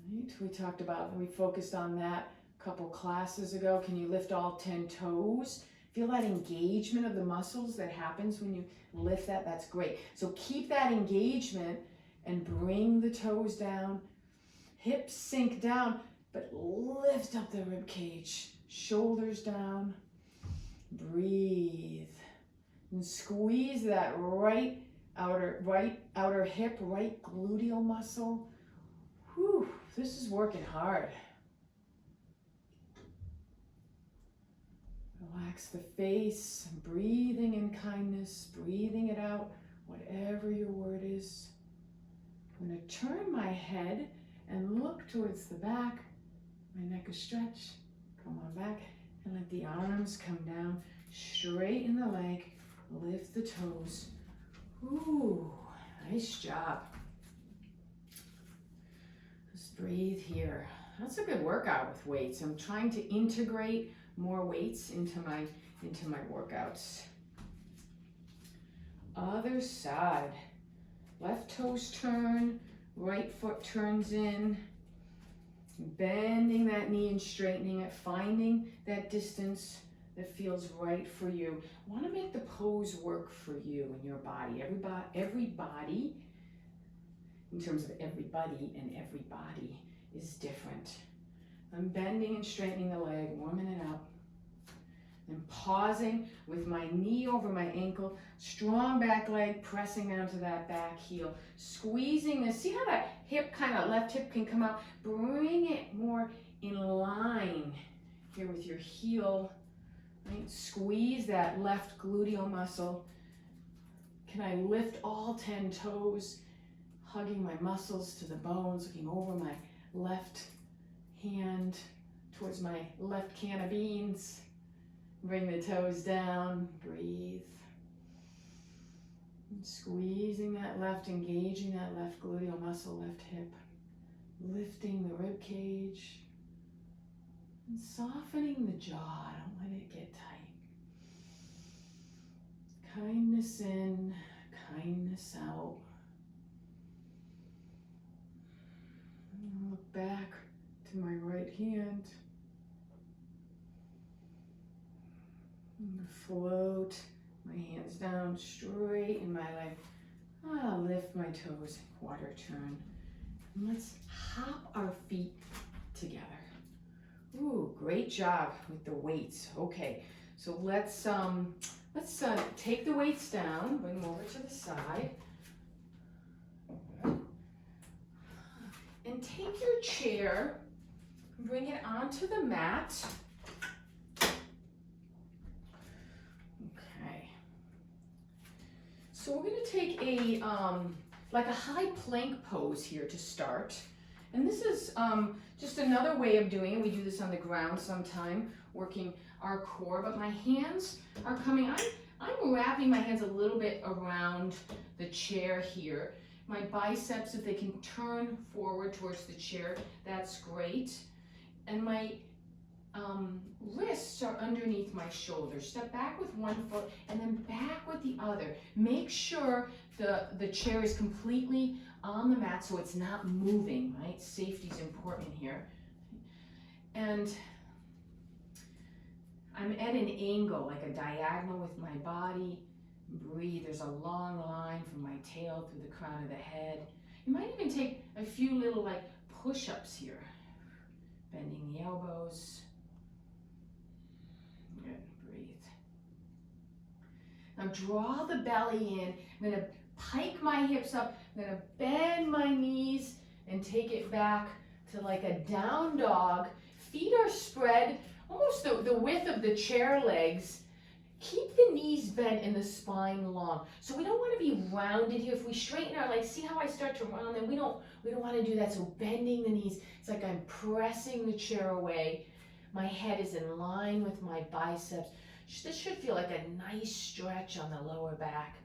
Right? We focused on that a couple classes ago. Can you lift all 10 toes? Feel that engagement of the muscles that happens when you lift that. That's great. So keep that engagement and bring the toes down. Hips sink down. But lift up the rib cage, shoulders down, breathe, and squeeze that right outer hip, right gluteal muscle. Whew, this is working hard. Relax the face, breathing in kindness, breathing it out, whatever your word is. I'm going to turn my head and look towards the back. My neck is stretched. Come on back and let the arms come down. Straighten the leg. Lift the toes. Ooh, nice job. Just breathe here. That's a good workout with weights. I'm trying to integrate more weights into my workouts. Other side. Left toes turn. Right foot turns in. Bending that knee and straightening it, finding that distance that feels right for you. Want to make the pose work for you and your body. Everybody, in terms of everybody and every body, is different. I'm bending and straightening the leg, warming it up. And pausing with my knee over my ankle, strong back leg pressing down to that back heel, squeezing this. See how that hip, kind of left hip can come out? Bring it more in line here with your heel, right? Squeeze that left gluteal muscle. Can I lift all 10 toes, hugging my muscles to the bones, looking over my left hand towards my left can of beans. Bring the toes down, breathe. And squeezing that left, engaging that left gluteal muscle, left hip. Lifting the rib cage. And softening the jaw, don't let it get tight. Kindness in, kindness out. And look back to my right hand. And float my hands down, straighten my leg. Lift my toes, quarter turn. And let's hop our feet together. Ooh, great job with the weights. Okay, so let's take the weights down, bring them over to the side. And take your chair, bring it onto the mat. So we're going to take a like a high plank pose here to start. And this is just another way of doing it. We do this on the ground sometime, working our core, but my hands are coming. I'm wrapping my hands a little bit around the chair here. My biceps, if they can turn forward towards the chair, that's great. And my wrists are underneath my shoulders. Step back with one foot and then back with the other. Make sure the chair is completely on the mat so it's not moving, right? Safety is important here. And I'm at an angle, like a diagonal with my body. Breathe. There's a long line from my tail through the crown of the head. You might even take a few little like push-ups here. Bending the elbows. Good. Breathe. Now draw the belly in. I'm going to pike my hips up. I'm going to bend my knees and take it back to like a down dog. Feet are spread almost the width of the chair legs. Keep the knees bent and the spine long. So we don't want to be rounded here. If we straighten our legs, see how I start to round them? We don't want to do that. So bending the knees, it's like I'm pressing the chair away. My head is in line with my biceps. This should feel like a nice stretch on the lower back.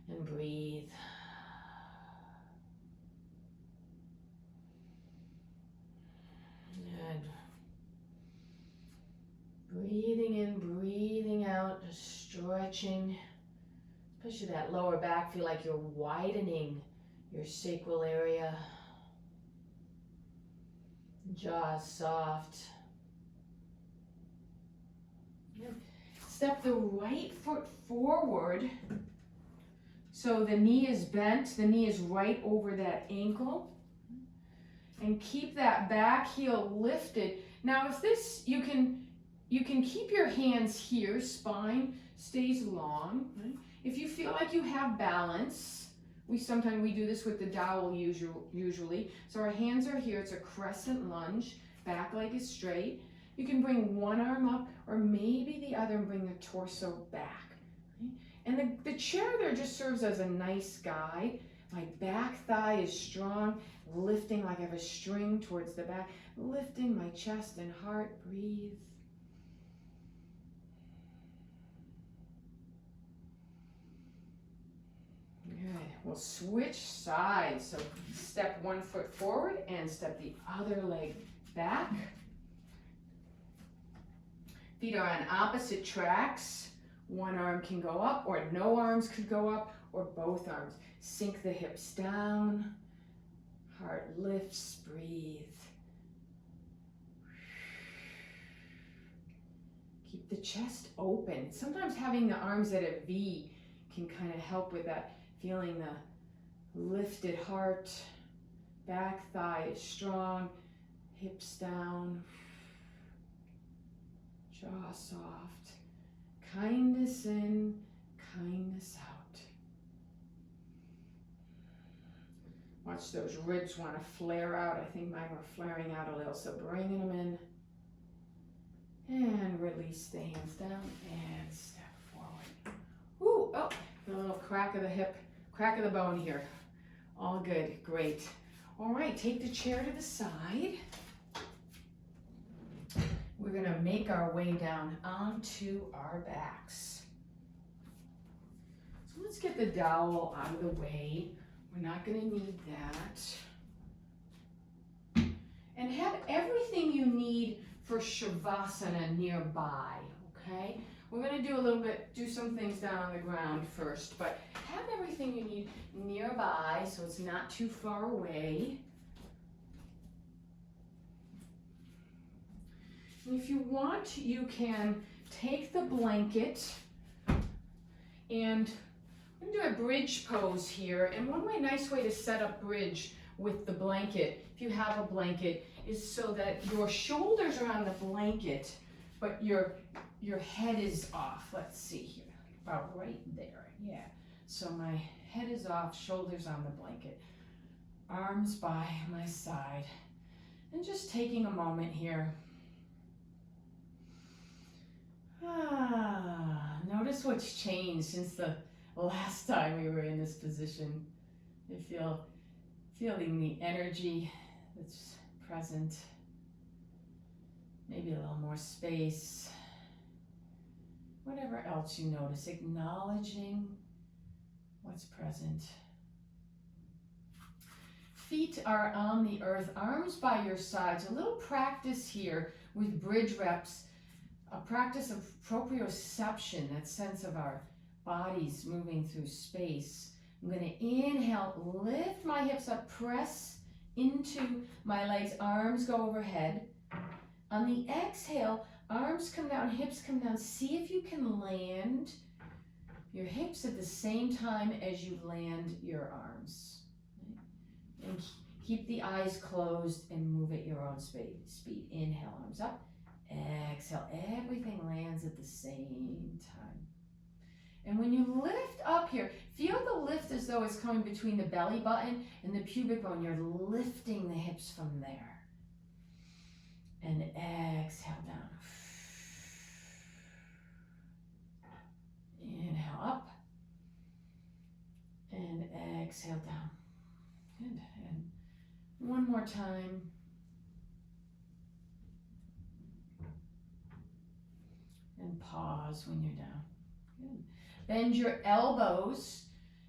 And breathe. Good. Breathing in, breathing out, just stretching. Especially that lower back, feel like you're widening your sacral area. Jaw soft. Good. Step the right foot forward. So the knee is bent, the knee is right over that ankle. And keep that back heel lifted. Now if this, you can keep your hands here, spine stays long. Right? If you feel like you have balance, we do this with the dowel usually. So our hands are here, it's a crescent lunge, back leg is straight. You can bring one arm up or maybe the other and bring the torso back. Right? And the chair there just serves as a nice guide. My back thigh is strong, lifting like I have a string towards the back, lifting my chest and heart, breathe. Good. We'll switch sides. So step one foot forward and step the other leg back. Feet are on opposite tracks. One arm can go up, or no arms could go up, or both arms. Sink the hips down. Heart lifts, breathe. Keep the chest open. Sometimes having the arms at a V can kind of help with that. Feeling the lifted heart, back thigh is strong, hips down, jaw soft. Kindness in, kindness out. Watch those ribs want to flare out. I think mine were flaring out a little, so bringing them in. And release the hands down and step forward. Ooh, oh, a little crack of the hip, crack of the bone here. All good, great. All right, take the chair to the side. We're gonna make our way down onto our backs. So let's get the dowel out of the way. We're not gonna need that. And have everything you need for Shavasana nearby, okay? We're gonna do some things down on the ground first, but have everything you need nearby so it's not too far away. And if you want, you can take the blanket and we're gonna do a bridge pose here. And nice way to set up bridge with the blanket, if you have a blanket, is so that your shoulders are on the blanket, but your head is off. Let's see here, about right there, yeah. So my head is off, shoulders on the blanket, arms by my side. And just taking a moment here. Notice what's changed since the last time we were in this position. You feeling the energy that's present, maybe a little more space, whatever else you notice, acknowledging what's present. Feet are on the earth, arms by your sides. A little practice here with bridge reps, a practice of proprioception, that sense of our bodies moving through space. I'm going to inhale, lift my hips up, press into my legs, arms go overhead. On the exhale, arms come down, hips come down. See if you can land your hips at the same time as you land your arms. And keep the eyes closed and move at your own speed. Inhale, arms up. Exhale, everything lands at the same time. And when you lift up here, feel the lift as though it's coming between the belly button and the pubic bone. You're lifting the hips from there. And exhale down. Inhale up. And exhale down. Good. And one more time. And pause when you're down. Good. Bend your elbows,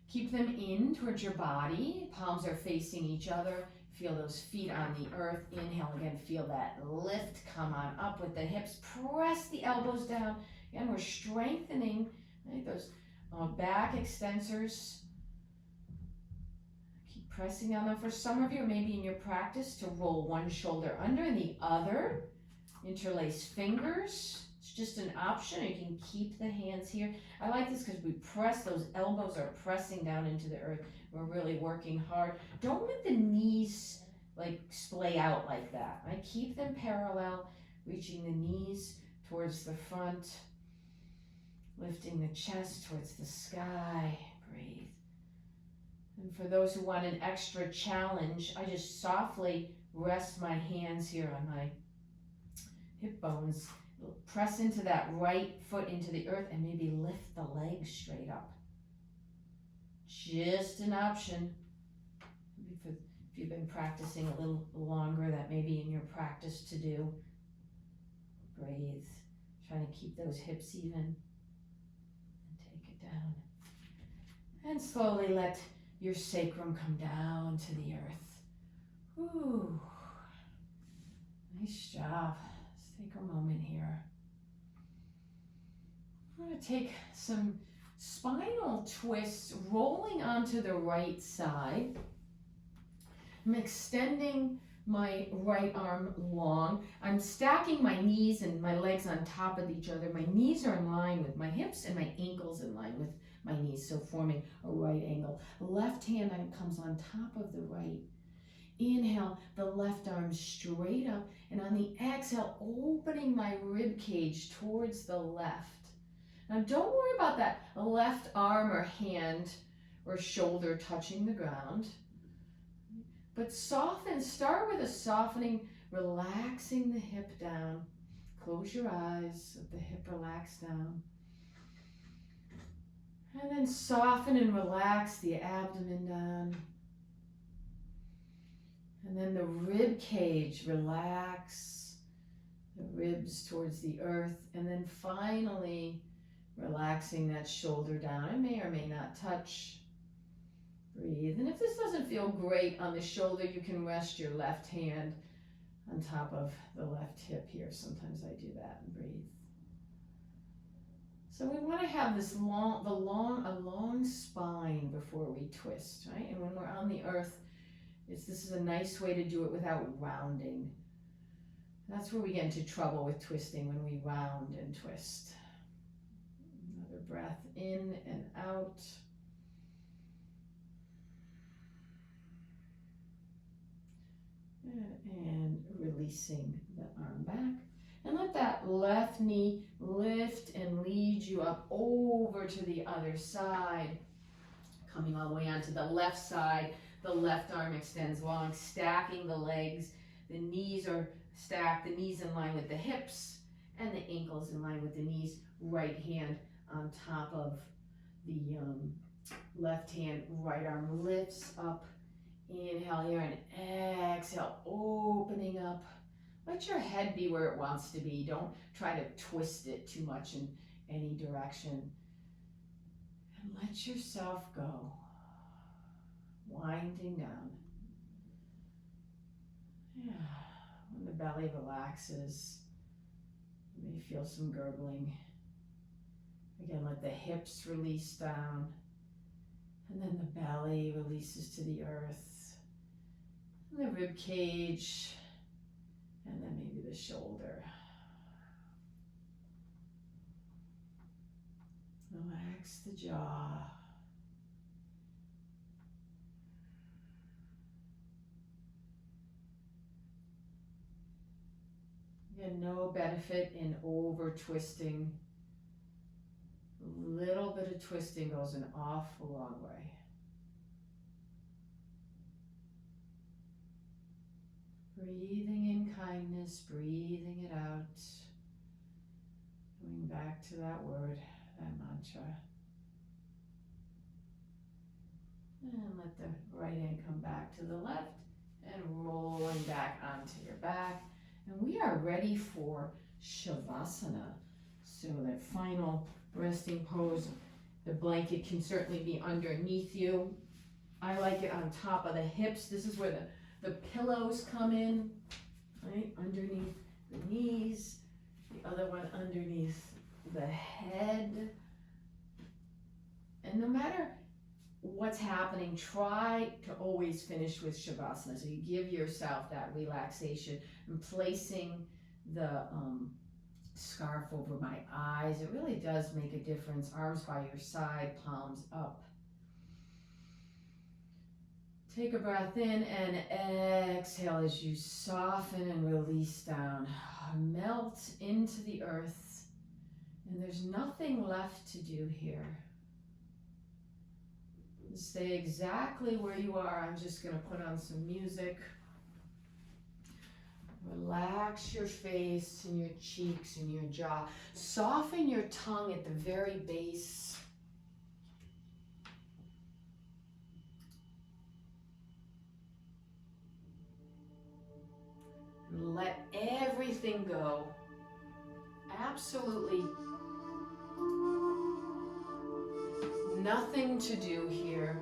keep them in towards your body. Palms are facing each other. Feel those feet on the earth. Inhale again, feel that lift come on up with the hips. Press the elbows down. Again, we're strengthening, right, those back extensors. Keep pressing down. Now for some of you, maybe in your practice, to roll one shoulder under and the other. Interlace fingers. It's just an option. You can keep the hands here. I like this because we press, those elbows are pressing down into the earth. We're really working hard. Don't let the knees like splay out like that. I keep them parallel, reaching the knees towards the front, lifting the chest towards the sky. Breathe. And for those who want an extra challenge, I just softly rest my hands here on my hip bones. Press into that right foot into the earth and maybe lift the legs straight up. Just an option. If you've been practicing a little longer, that may be in your practice to do. Breathe. Trying to keep those hips even. And take it down. And slowly let your sacrum come down to the earth. Ooh. Nice job. Let's take a moment here. I'm going to take some spinal twists, rolling onto the right side. I'm extending my right arm long. I'm stacking my knees and my legs on top of each other. My knees are in line with my hips and my ankles in line with my knees, so forming a right angle. Left hand comes on top of the right. Inhale, the left arm straight up, and on the exhale, opening my rib cage towards the left. Now don't worry about that left arm or hand or shoulder touching the ground, but soften, start with a softening, relaxing the hip down. Close your eyes, let the hip relax down. And then soften and relax the abdomen down. And then the rib cage, relax the ribs towards the earth. And then finally, relaxing that shoulder down. It may or may not touch. Breathe. And if this doesn't feel great on the shoulder, you can rest your left hand on top of the left hip here. Sometimes I do that and breathe. So we want to have this a long spine before we twist, right? And when we're on the earth, this is a nice way to do it without rounding. That's where we get into trouble with twisting, when we round and twist. Another breath in and out. And releasing the arm back. And let that left knee lift and lead you up over to the other side. Coming all the way onto the left side. The left arm extends long, stacking the legs. The knees are stacked, the knees in line with the hips, and the ankles in line with the knees. Right hand on top of the left hand. Right arm lifts up. Inhale here and exhale, opening up. Let your head be where it wants to be. Don't try to twist it too much in any direction. And let yourself go. Winding down. Yeah. When the belly relaxes, you may feel some gurgling. Again, let the hips release down. And then the belly releases to the earth. And the rib cage. And then maybe the shoulder. Relax the jaw. Again, no benefit in over twisting. A little bit of twisting goes an awful long way. Breathing in kindness, breathing it out. Going back to that word, that mantra. And let the right hand come back to the left and rolling back onto your back. And we are ready for Shavasana. So that final resting pose, the blanket can certainly be underneath you. I like it on top of the hips. This is where the pillows come in, right? Underneath the knees. The other one underneath the head. And no matter what's happening, try to always finish with Shavasana. So you give yourself that relaxation and placing the scarf over my eyes. It really does make a difference. Arms by your side, palms up. Take a breath in and exhale as you soften and release down. Melt into the earth. And there's nothing left to do here. Stay exactly where you are. I'm just going to put on some music. Relax your face and your cheeks and your jaw. Soften your tongue at the very base. Let everything go. Absolutely nothing to do here.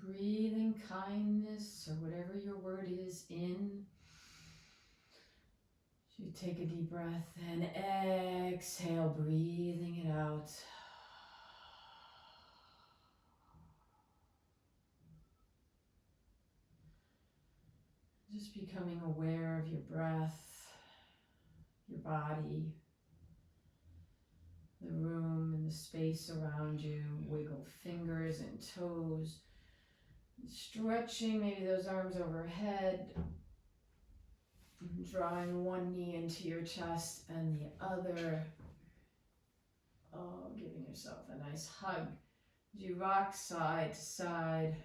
breathing kindness or whatever your word is in. You take a deep breath and exhale, breathing it out. Just becoming aware of your breath, your body, the room and the space around you. Wiggle fingers and toes. Stretching maybe those arms overhead. Drawing one knee into your chest and the other. Oh, giving yourself a nice hug as you rock side to side.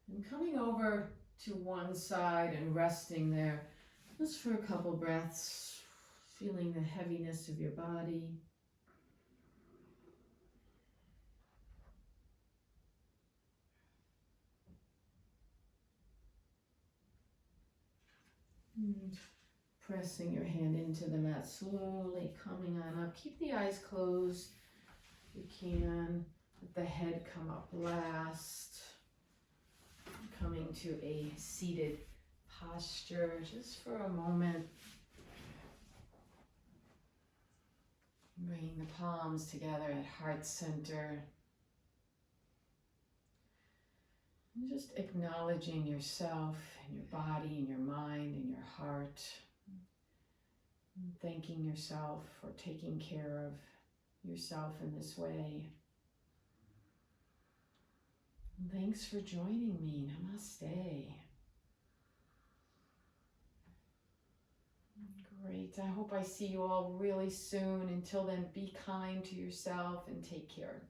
And coming over to one side and resting there just for a couple breaths, feeling the heaviness of your body. And pressing your hand into the mat, slowly coming on up. Keep the eyes closed if you can. Let the head come up last. Coming to a seated posture just for a moment. Bringing the palms together at heart center. And just acknowledging yourself and your body and your mind and your heart. And thanking yourself for taking care of yourself in this way. And thanks for joining me. Namaste. Great. I hope I see you all really soon. Until then, be kind to yourself and take care.